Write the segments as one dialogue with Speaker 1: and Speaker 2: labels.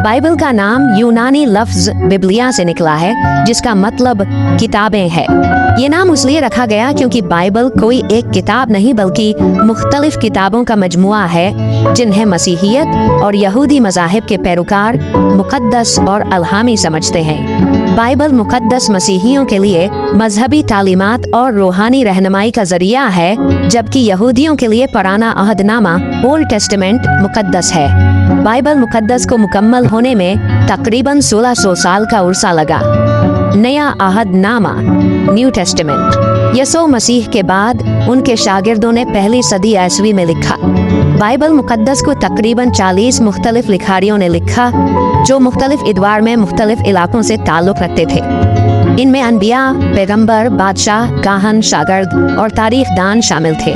Speaker 1: Bible का नाम यूनानी लफ्ज बिब्लिया से निकला है, जिसका मतलब किताबें है। ये नाम इसलिए रखा गया क्योंकि बाइबल कोई एक किताब नहीं बल्कि मुख्तलिफ किताबों का मजमुआ है, जिन्हें मसीहियत और यहूदी मज़ाहिब के पैरोकार मुक़द्दस और अलहामी समझते हैं। बाइबल मुक़द्दस मसीहियों के लिए मजहबी तालीमात और रूहानी रहनुमाई का जरिया है, जबकि यहूदियों के लिए पुराना अहदनामा ओल्ड टेस्टामेंट मुक़द्दस है। बाइबल मुक़द्दस को मुकम्मल होने में तकरीबन 1600 साल का उर्सा लगा। नया अहदनामा न्यू टेस्टामेंट यसू मसीह के बाद उनके शागिर्दों ने पहली सदी ईस्वी में लिखा। बाइबल मुक़द्दस को तकरीबन 40 मुख्तलिफ लिखारियों ने लिखा, जो मुख्तलिफ इदवार में मुख्तलिफ इलाकों से ताल्लुक़ रखते थे। इनमें अनबिया, पैगंबर, बादशाह, काहन, शागिर्द और तारीख दान शामिल थे।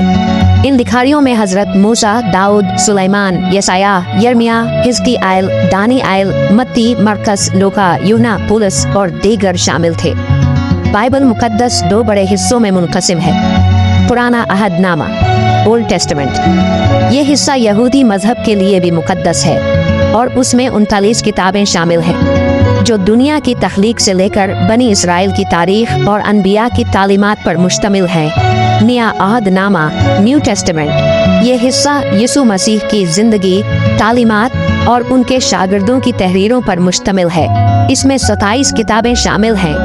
Speaker 1: इन लिखारियों में हजरत मूसा, दाऊद, सुलेमान, यसाया, यर्मिया, हिजकिएल, दानिएल, मत्ती, मरकस, लूका, यूहन्ना, पौलुस और दीगर शामिल थे। बाइबल मुक़द्दस 2 बड़े हिस्सों में मुनक़सिम है। पुराना अहदनामा ओल्ड टेस्टामेंट ये हिस्सा यहूदी मजहब के लिए भी मुक़द्दस है और उसमें 39 किताबें शामिल हैं, जो दुनिया की तख्लीक से लेकर बनी इसराइल की तारीख और अनबिया की तालीमात पर मुश्तमिल है। नया अहदनामा न्यू टेस्टामेंट ये हिस्सा यीशु मसीह की जिंदगी, तालीमात और उनके शागिर्दों की तहरीरों पर मुश्तमिल है। इसमें 27 किताबें शामिल हैं।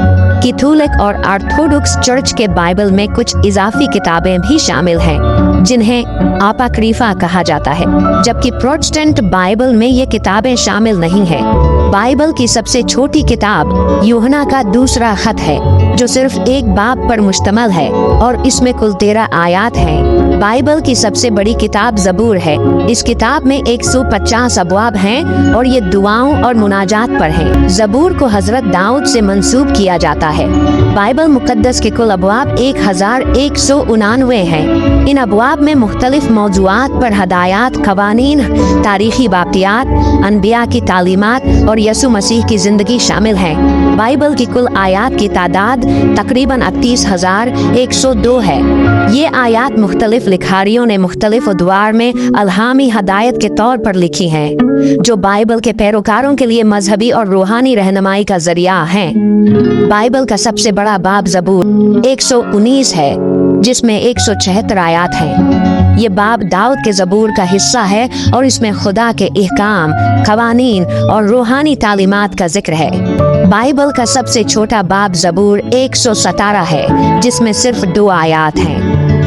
Speaker 1: कैथोलिक और ऑर्थोडॉक्स चर्च के बाइबल में कुछ इजाफी किताबें भी शामिल हैं, जिन्हें अपाक्रिफा कहा जाता है, जबकि प्रोटेस्टेंट बाइबल में ये किताबें शामिल नहीं हैं। बाइबल की सबसे छोटी किताब यूहन्ना का दूसरा खत है, जो सिर्फ एक बाब पर मुश्तमिल है और इसमें कुल 13 आयात हैं। बाइबल की सबसे बड़ी किताब ज़बूर है। इस किताब में 150 अबवाब हैं और ये दुआओं और मुनाजात पर हैं। ज़बूर को हजरत दाऊद से मंसूब किया जाता है। बाइबल मुक़द्दस के कुल अबवाब 1199 हैं। इन अबवाब में मुख्तलिफ मौज़ूआत पर हदायत, क़वानीन, तारीख़ी वाक़ियात, अनबिया की तालीमात और यसू मसीह की ज़िंदगी शामिल हैं। बाइबल की कुल आयात की तादाद तकरीबन 38,102 है। ये आयात मुख्तलिफ लिखारियों ने मुख्तलिफ अदवार में अलहामी हदायत के तौर पर लिखी हैं, जो बाइबल के पैरोकारों के लिए मजहबी और रूहानी रहनुमाई का जरिया हैं। बाइबल का सबसे बड़ा बाब ज़बूर 119 है, जिसमें 176 आयात हैं। ये बाब दाऊद के ज़बूर का हिस्सा है और इसमें खुदा के इहकाम, क़वानीन और रूहानी तालीमात का जिक्र है। बाइबल का सबसे छोटा बाब ज़बूर 117 है, जिसमें सिर्फ 2 आयात हैं।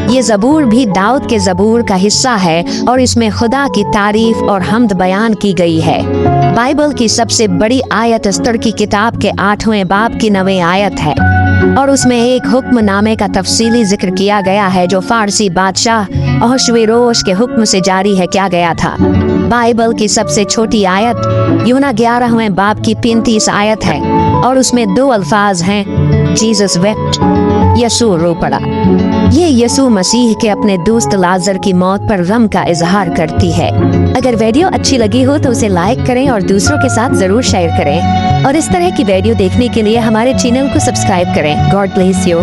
Speaker 1: ये ज़बूर भी दाऊद के ज़बूर का हिस्सा है और इसमें खुदा की तारीफ और हम्द बयान की गई है। बाइबल की सबसे बड़ी आयत अस्तर की किताब के 8वें बाब की 9वीं आयत है और उसमें एक हुक्म नामे का तफसीली जिक्र किया गया है, जो फारसी बादशाह अहश्वेरोश के हुक्म से जारी है किया गया था। बाइबल की सबसे छोटी आयत यूहन्ना 11वें बाब की 35 आयत है और उसमें 2 अल्फाज हैं, जीसस वेप्ट, यसू रो पड़ा। ये यसू मसीह के अपने दोस्त लाजर की मौत पर गम का इजहार करती है। अगर वीडियो अच्छी लगी हो तो उसे लाइक करें और दूसरों के साथ जरूर शेयर करें और इस तरह की वीडियो देखने के लिए हमारे चैनल को सब्सक्राइब करें। God bless you.